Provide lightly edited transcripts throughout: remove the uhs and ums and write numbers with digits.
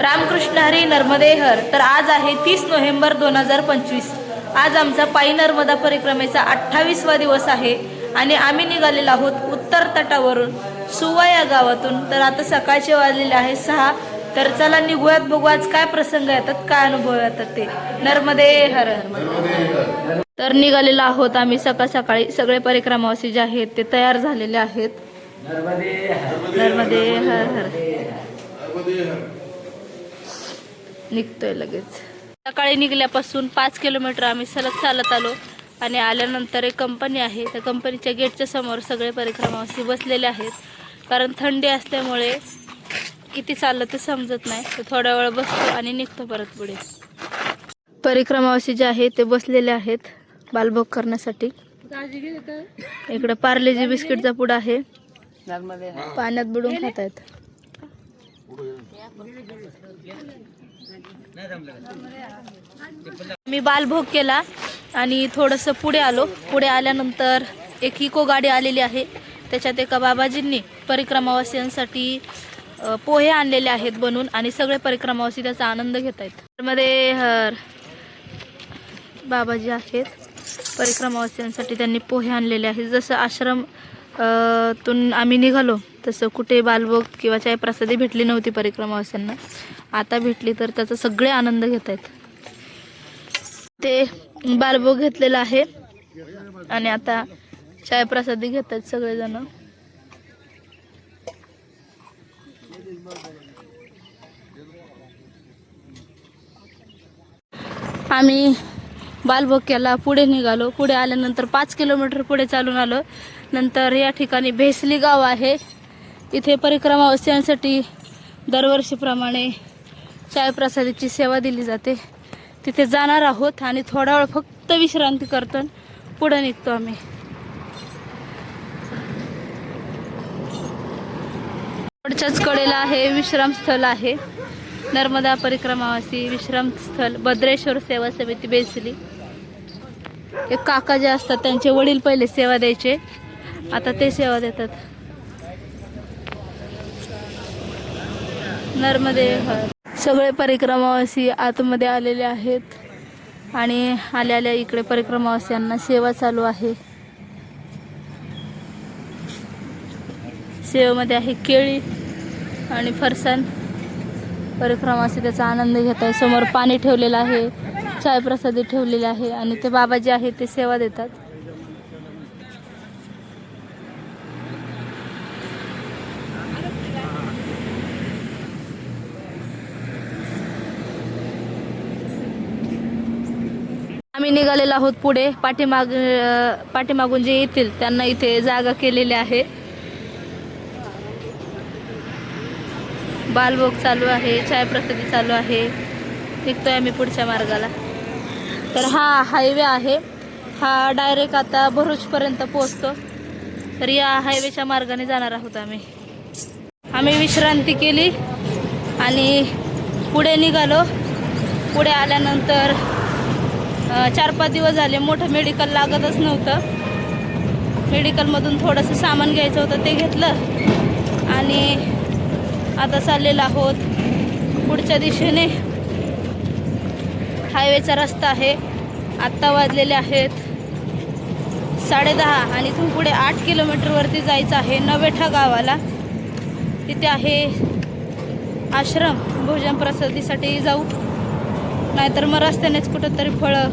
रामकृष्ण हरी नर्मदे हर. तर आज आहे 30 नोव्हेंबर 2025. आज आमचा पायी नर्मदा परिक्रमेचा 28वा दिवस आहे आणि आम्ही निघालेलो आहोत उत्तर तटावरून सुवा या गावातून. तर आता सकाळचे वाजलेले आहे 6. तर चला निघूयात, बघू आज काय प्रसंग येतात, काय अनुभव येतात ते. नर्मदे हर हर. तर निघालेलो आहोत आम्ही सकाळ सकाळी. सगळे परिक्रमावासी जे आहेत ते तयार झालेले आहेत. नर्मदे हर हर. निघतोय लगेच. सकाळी निघल्यापासून 5 किलोमीटर आम्ही सलग चालत आलो आणि आल्यानंतर एक कंपनी आहे, त्या कंपनीच्या गेटच्या समोर सगळे परिक्रमावासी बसलेले आहेत. कारण थंडी असल्यामुळे किती चाललं ते समजत नाही, तर थोडा वेळ बसतो आणि निघतो परत पुढे. परिक्रमावासी जे आहे ते बसलेले आहेत बालभोग करण्यासाठी. इकडे पार्लेजी बिस्किटचा पुडा आहे, पाण्यात बुडून खात आहेत. मी बालभोग केला आणि थोडंसं पुढे आलो. पुढे आल्यानंतर एक इको गाडी आलेली आहे, त्याच्यात एका बाबाजींनी परिक्रमावासियांसाठी पोहे आणलेले आहेत बनवून आणि सगळे परिक्रमावासी त्याचा आनंद घेत आहेत. मध्ये हर बाबाजी आहेत, परिक्रमावासियांसाठी त्यांनी पोहे आणलेले आहेत. जसं आश्रम तून आम्ही निघालो तसं कुठे बालभोग किंवा चाय प्रसादी भेटली नव्हती परिक्रमावासियांना, आता भेटली, तर त्याचा सगळे आनंद घेत आहेत. ते बालभोग घेतलेला आहे आणि आता चाय प्रसादी घेत आहेत सगळेजण. आम्ही बालभोग केला, पुढे निघालो. पुढे आल्यानंतर 5 किलोमीटर पुढे चालून आलो. नंतर या ठिकाणी भेसली गाव आहे, इथे परिक्रमावासियांसाठी दरवर्षीप्रमाणे चाय प्रसादीची सेवा दिली जाते. तिथे जाणार आहोत आणि थोडा वेळ फक्त विश्रांती करतो, पुढे निघतो आम्ही. पुढच्याच कडेला आहे विश्रामस्थळ आहे, नर्मदा परिक्रमावासी विश्रामस्थळ भद्रेश्वर सेवा समिती बेसली. एक काका जे असतात त्यांचे वडील पहिले सेवा द्यायचे, आता ते सेवा देतात. नर्मदे हर. सगळे परिक्रमावासी आतमध्ये आलेले आहेत आणि आल्या इकडे परिक्रमावासियांना सेवा चालू आहे. सेवेमध्ये आहे केळी आणि फरसाण. परिक्रमावासी त्याचा आनंद घेत आहे. समोर पाणी ठेवलेलं आहे, चाय प्रसादी ठेवलेली आहे आणि ते बाबाजी आहेत ते सेवा देतात. आम्ही निघालेलो आहोत पुढे. पाठीमागून जे येतील त्यांना इथे जागा केलेली आहे. बालभोग चालू आहे, चाय प्रसादी चालू आहे. निघतोय आम्ही पुढच्या मार्गाला. तर हा हायवे आहे, हा डायरेक्ट आता भरूचपर्यंत पोहोचतो. तर या हायवेच्या मार्गाने जाणार आहोत आम्ही. आम्ही विश्रांती केली आणि पुढे निघालो. पुढे आल्यानंतर 4-5 दिवस झाले मोठं मेडिकल लागतच नव्हतं. मेडिकलमधून थोडंसं सामान घ्यायचं होतं, ते घेतलं आणि आता चाललेलो आहोत पुढच्या दिशेने. हायवेचा रस्ता आहे. आत्ता वाजलेले आहेत 10:30 आणि इथून पुढे 8 किलोमीटरवरती जायचं आहे नवेठा गावाला. तिथे आहे आश्रम, भोजन प्रसादीसाठी जाऊ, नाहीतर मग रस्त्यानेच कुठंतरी फळं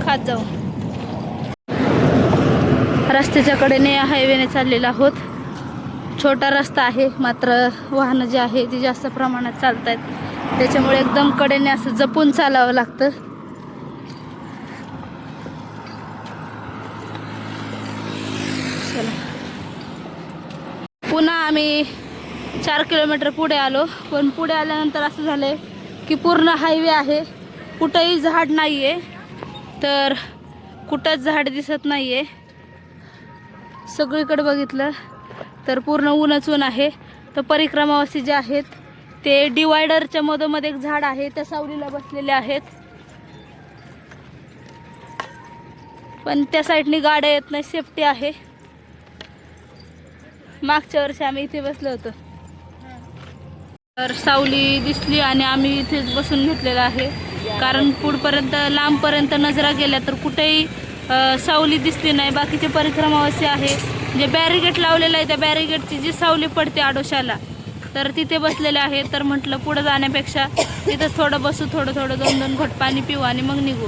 खात जाऊ. रस्त्याच्या कडेने हायवेने चाललेलो आहोत. छोटा रस्ता आहे, मात्र वाहनं जे आहे ती जास्त प्रमाणात चालत आहेत, त्याच्यामुळे एकदम कडेने असं जपून चालावं लागतं. चला पुन्हा आम्ही 4 किलोमीटर पुढे आलो. पण पुढे आल्यानंतर असं झालंय की पूर्ण हायवे आहे, कुठंही झाड नाही आहे. तर कुठंच झाड दिसत नाही आहे. सगळीकडे बघितलं तर पूर्ण ऊनच ऊन आहे. तर परिक्रमावासी जे आहेत ते डिवायडरच्या मधोमध एक झाड आहे, त्या सावलीला बसलेले आहेत. पण त्या साईडनी गाड्या येत नाही, सेफ्टी आहे. मागच्या वर्षी आम्ही इथे बसलो होतो. तर सावली दिसली आणि आम्ही इथेच बसून घेतलेलं आहे, कारण पुढपर्यंत लांबपर्यंत नजरा गेल्या तर कुठेही सावली दिसली नाही. बाकीचे परिक्रमावासी आहे जे बॅरिगेट लावलेलं आहे, त्या बॅरिगेटची जी सावली पडते आडोशाला, तर तिथे बसलेले आहे. तर म्हटलं पुढं जाण्यापेक्षा तिथंच थोडं बसू, थोडं 2-2 घोट पाणी पिऊ आणि मग निघू.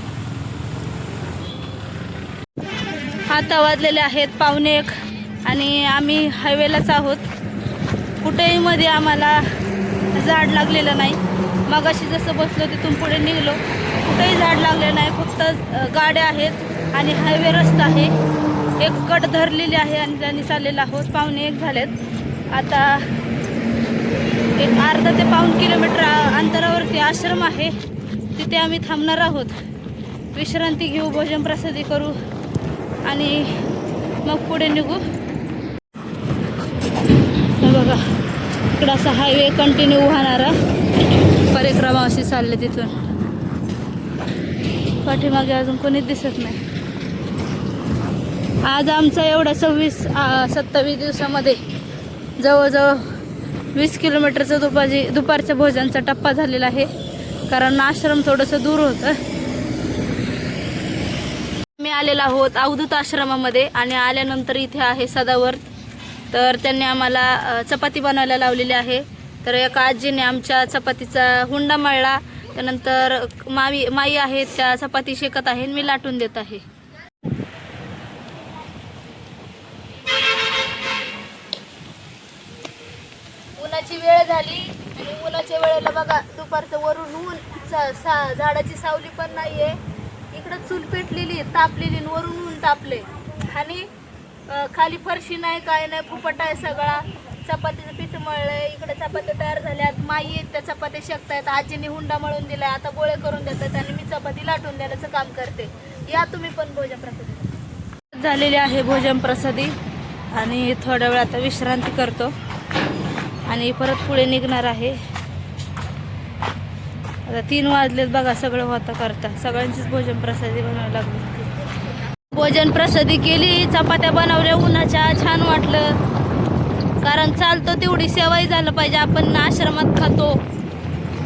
आता वाजलेले आहेत 1:45 आणि आम्ही हायवेलाच आहोत. कुठेही मध्ये आम्हाला झाड लागलेलं नाही. मगाशी जसं बसलो तिथून पुढे निघलो, कुठेही झाड लागलेलं नाही. फक्त गाड्या आहेत आणि हायवे रस्ता आहे. एक कट धरलेली आहे आणि त्यांनी चाललेलं आहोत. 1:45 झालेत. आता एक अर्धा ते 1.5 किलोमीटर अंतरावरती आश्रम आहे, तिथे आम्ही थांबणार आहोत. विश्रांती घेऊ, भोजन प्रसादी करू आणि मग पुढे निघू. बघा इकडं असा हायवे कंटिन्यू वाहणारा परिक्रमावासी चालले. तिथून पाठीमागे अजून कोणीच दिसत नाही. आज आमचा एवढ्या 27 दिवसामध्ये जवळजवळ 20 किलोमीटरचा दुपारच्या भोजनाचा टप्पा झालेला आहे, कारण आश्रम थोडंसं दूर होतं. मी आलेलो आहोत अवधूत आश्रमामध्ये आणि आल्यानंतर इथे आहे सदावर्त. तर त्यांनी आम्हाला चपाती बनवायला लावलेली आहे. तर एका आजीने आमच्या चपातीचा हुंडा मळला. त्यानंतर माई आहेत, त्या चपाती शेकत आहे, मी लाटून देत आहे. उन्हाची वेळ झाली आणि उन्हाच्या वेळेला बघा दुपारचं वरून ऊन, झाडाची सावली पण नाहीये. इकडं चूल पेटलेली, तापलेली, वरून ऊन तापले आणि खाली फरशी नाही, काय नाही, फुपट आहे सगळा. चपातीचं पीठ मळलंय, इकडे चपात्या तयार झाल्यात. माई आहेत त्या चपात्या शेकतायत. आजीने हुंडा मळून दिलाय, आता गोळे करून देतात आणि मी चपाती लाटून देण्याचं काम करते. या तुम्ही पण भोजन प्रसादी. झालेली आहे भोजन प्रसादी आणि थोड्या वेळ आता विश्रांती करतो आणि परत पुढे निघणार आहे. आता 3 वाजलेत बघा. सगळं होता करता सगळ्यांचीच भोजन प्रसादी बनवायला लागली. भोजन प्रसादी केली, चपात्या बनवल्या उन्हाच्या, छान वाटलं. कारण चालतो तेवढी सेवाही झालं पाहिजे. आपण आश्रमात खातो,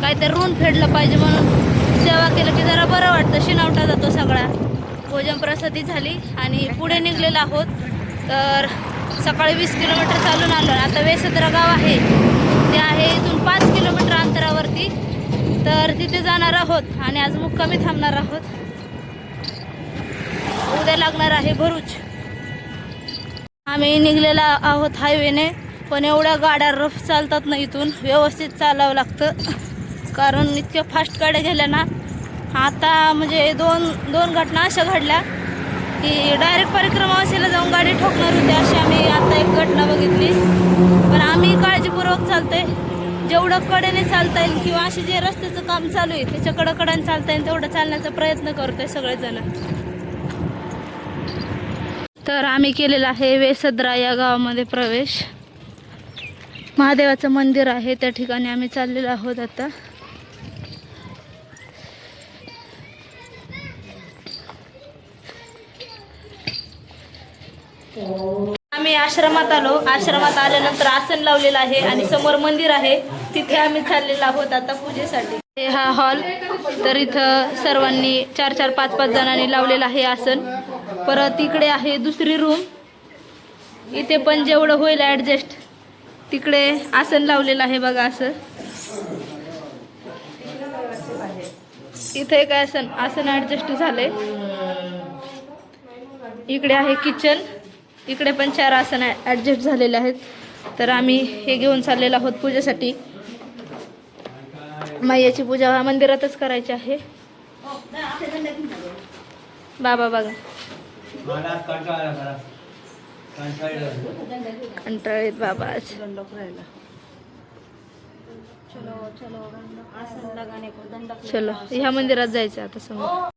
काहीतरी ऋण फेडलं पाहिजे, म्हणून सेवा केलं की जरा बरं वाटतं, शिनावटा जातो सगळा. भोजन प्रसादी झाली आणि पुढे निघलेलो आहोत. तर सकाळी 20 किलोमीटर चालून आलो. आता वेसद्रा गाव आहे, ते आहे इथून 5 किलोमीटर अंतरावरती. तर तिथे जाणार आहोत आणि आज मुक्कामी थांबणार आहोत. उद्या लागणार आहे भरूच. आम्ही निघलेला आहोत हायवेने, पण एवढ्या गाड्या रफ चालतात ना, इथून व्यवस्थित चालावं लागतं, कारण इतक्या फास्ट गाड्या गेल्या ना. आता म्हणजे दोन घटना अशा घडल्या की डायरेक्ट परिक्रमावासीला जाऊन गाडी ठोकणार होती, अशी आम्ही आता एक घटना बघितली. पण आम्ही काळजीपूर्वक चालतोय, जेवढं कडेने चालता येईल किंवा असे जे रस्त्याचं काम चालू आहे त्याच्या कडेने चालता येईल तेवढं चालण्याचा प्रयत्न करतोय सगळेजण. तर आम्ही केलेला आहे वेसद्रा या गावामध्ये प्रवेश. महादेवाचं मंदिर आहे, त्या ठिकाणी आम्ही चाललेलो आहोत आता. आम्ही आश्रमात आलो. आश्रमात आल्यानंतर आसन लावलेलं आहे आणि समोर मंदिर आहे, तिथे आम्ही चाललेलो आहोत आता पूजेसाठी. हा हॉल, तर इथं सर्वांनी 4-4, 5-5 जणांनी लावलेलं आहे आसन. परत इकडे आहे दुसरी रूम, इथे पण जेवढं होईल ॲडजस्ट तिकडे आसन लावलेलं आहे बघा. असं इथे काय आसन ॲडजस्ट झालंय. इकडे आहे किचन, इकडे पण 4 आसन ॲडजस्ट झालेले आहेत. तर आम्ही हे घेऊन चाललेलो आहोत पूजेसाठी. मैयाची पूजा मंदिरातच करायची आहे. बाबा बघा कंटाळीत बाबा आज. चलो ह्या मंदिरात जायचं आता समोर.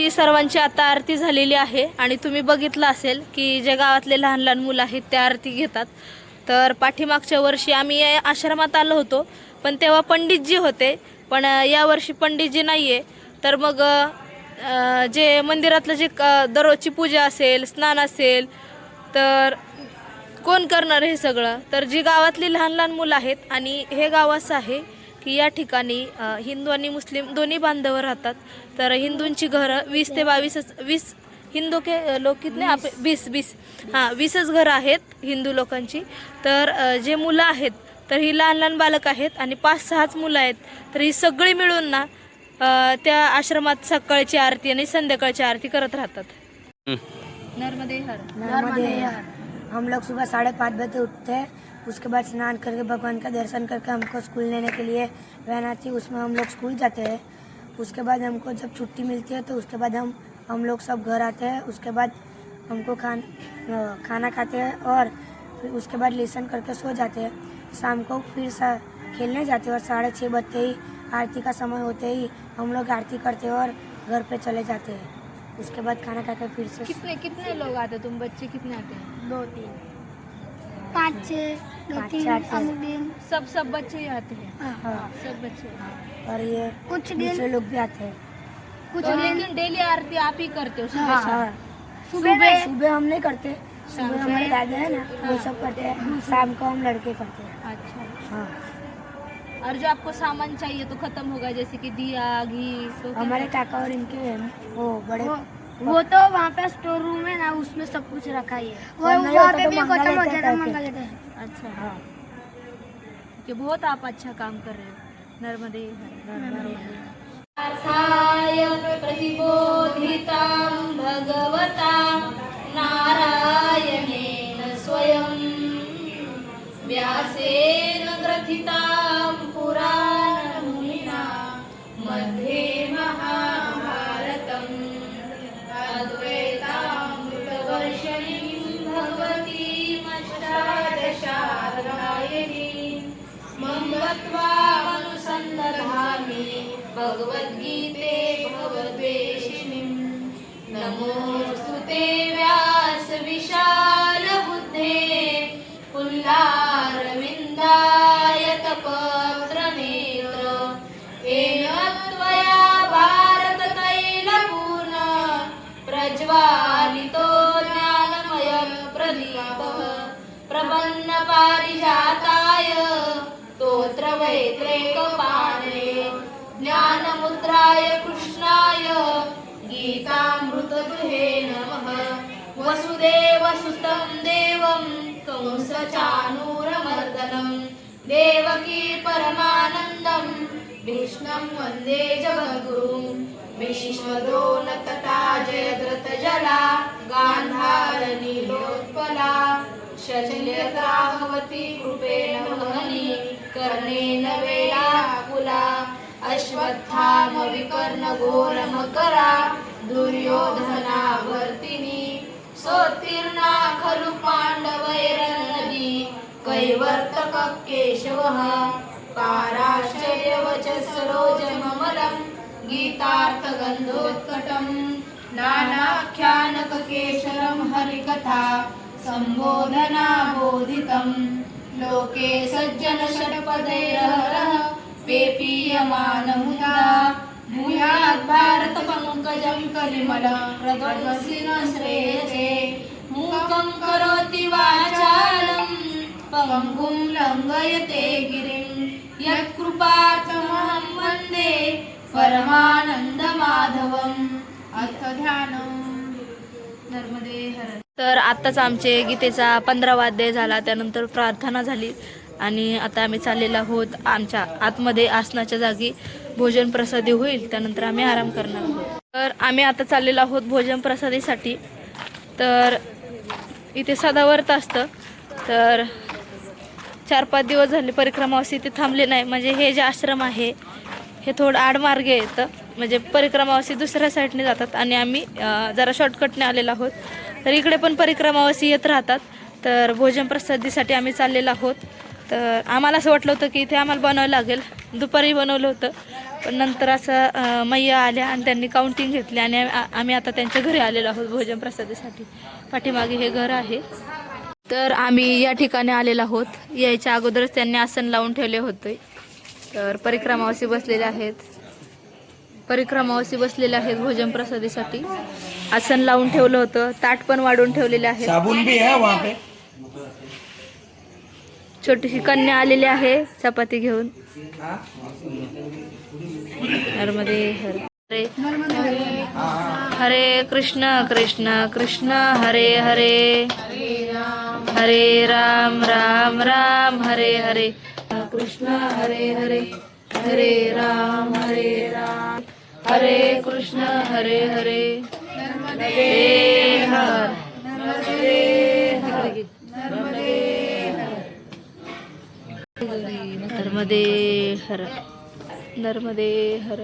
आमची सर्वांची आता आरती झालेली आहे आणि तुम्ही बघितलं असेल की जे गावातले लहान लहान मुलं आहेत ते आरती घेतात. तर पाठीमागच्या वर्षी आम्ही या आश्रमात आलो होतो, पण तेव्हा पंडितजी होते, पण यावर्षी पंडितजी नाही आहे. तर मग जे मंदिरातलं जे दररोजची पूजा असेल, स्नान असेल, तर कोण करणार हे सगळं? तर जी गावातली लहान लहान मुलं आहेत, आणि हे गाव असं आहे की या ठिकाणी हिंदू आणि मुस्लिम दोन्ही बांधव राहतात. तर हिंदूंची घरं 20 ते 22 हिंदू के लोक कितने आप 20 हां 20च घरं आहेत हिंदू लोकांची. तर जे मुलं आहेत तर ही लहान लहान बालक आहेत आणि 5-6च मुलं आहेत. तर ही सगळी मिळून ना त्या आश्रमात सकाळची आरती आणि संध्याकाळची आरती करत राहतात. नर्मदे हर. नर्मदे हर। हम लोग सुबह 5:30 बजे उठते हैं, उसके बाद स्नान करके भगवान का दर्शन करके हमको स्कूल लेने के लिए वैन आती है, उसमें हम लोग स्कूल जाते हैं। उसके बाद हमको जब छुट्टी मिलती है तो उसके बाद हम लोग सब घर आते हैं। उसके बाद हमको खाना खाते हैं और फिर उसके बाद लेसन करके सो जाते हैं। शाम को फिर खेलने जाते हैं और 6:30 बजते ही आरती का समय होते ही हम लोग आरती करते हैं और घर पे चले जाते हैं। उसके बाद खाना खाकर फिर से कितने लोग आते हैं? तुम बच्चे कितने आते हैं? 2-3 5-6 सब बच्चे ही आते हैं? हाँ। सब बच्चे। और ये कुछ दूसरे लोग भी आते हैं। तो लेकिन डेली आरती आप ही करते हो सुबह हाँ, शाम? हाँ। सुबह हम नहीं करते, सुबह हमारे दादा है ना वो सब करते हैं, शाम को हम लड़के करते हैं। अच्छा। हाँ। और जो आपको सामान चाहिए तो खत्म होगा, जैसे कि दिया, घी, तो हमारे काका और इनके वो बड़े वो तो वहाँ पे स्टोर रूम है ना, उसमें सब कुछ रखा ही है। और नहीं वहाँ होता पे तो भी मंगा खत्म हो लेते हैं जाता है, करके। मंगा लेते हैं। अच्छा। हाँ। कि बहुत आप अच्छा काम कर रहे हो। नर्मदे हर। प्रतिबोधितां भगवता नारायणेन स्वयं व्यासेन ग्रथितां पुराणमुनिना मध्ये महाभारतम् अद्वैतामृतवर्षिणीं भगवतीम् अष्टादशाध्यायिनीं मन्वत्वामनुसन्दधामि भगवद्गीते भगवद्वेषिणीं। नमोऽस्तु ते व्यास विशालबुद्धे पुल्लारविन्दायतपत्रनेत्र येन त्वया भारततैलपूर्ण प्रज्वालितो ज्ञानमयप्रदीपः प्रपन्नपारिजाताय स्तोत्रवैत्रैकपाणे ज्ञानमुद्राय कृष्णाय गीतामृतदुहे नमः। वसुदेवसुतं देवं कंसचाणूरमर्दनं देवकी परमानन्दं कृष्णं वन्दे जगद्गुरुं। भीष्मद्रोणतथा जयद्रथजला गान्धारनीलोत्पला शल्यग्राहवती कृपेण वहनी कर्णेन वेलाकुला अश्वत्थामविकर्णघोरमकरा दुर्योधनावर्तिनी सोत्तीर्णा खलु पाण्डवैरनदी कैवर्तक केशवः पाराशर्यवचः सरोजममलं गीतार्थगन्धोत्कटं नानाख्यानककेशरं हरिकथा संबोधना बोधितं लोके सज्जन षट्पदैरहरः पेपीयमानमुदा भूयात् भारत पंकजं कलिमलं प्रध्वंसिन श्रेयसे मूकं करोति वाचालं पङ्गुं लङ्घयते गिरिं यत्कृपातमहं वन्दे परमानन्दमाधवम्। अथ ध्यानम्। नर्मदे हर। तर आत्ताच आमचे गीतेचा 15वा अध्याय झाला, त्यानंतर प्रार्थना झाली आणि आता आम्ही चाललेलो आहोत आमच्या आतमध्ये आसनाच्या जागी भोजन प्रसादी होईल, त्यानंतर आम्ही आराम करणार आहोत. तर आम्ही आता चाललेलो आहोत भोजन प्रसादीसाठी. तर इथे सदावर्त असतं, तर 4-5 दिवस झाले परिक्रमावासी इथे थांबले नाही. म्हणजे हे जे आश्रम आहे हे थोडं आडमार्गे येतं, म्हणजे परिक्रमावासी दुसऱ्या साईडने जातात आणि आम्ही जरा शॉर्टकटने आलेलो आहोत. तर इकडे पण परिक्रमावासी येत राहतात. तर भोजन प्रसादीसाठी आम्ही चाललेलो आहोत. तर आम्हाला असं वाटलं होतं की इथे आम्हाला बनवावं लागेल, दुपारी बनवलं होतं, पण नंतर असं मैया आल्या आणि त्यांनी काउंटिंग घेतली आणि आम्ही आता त्यांच्या घरी आलेलो आहोत भोजन प्रसादासाठी. पाठीमागे हे घर आहे. तर आम्ही या ठिकाणी आलेलो आहोत. यायच्या अगोदरच त्यांनी आसन लावून ठेवले होते. तर परिक्रमावासी बसलेले आहेत. परिक्रमावासी बसलेले आहेत भोजन प्रसादासाठी. आसन लावून ठेवलं होतं. ताट पण वाढून ठेवलेले आहेत. साबुन भी है वहाँ पे. छोटीशी कन्या आलेली आहे चपाती घेऊन. नर्मदे हरे हरे कृष्ण कृष्ण कृष्ण हरे हरे हरे राम राम राम हरे हरे कृष्ण हरे हरे हरे राम हरे कृष्ण हरे हरे नर्मदे हर नर्मदे हर.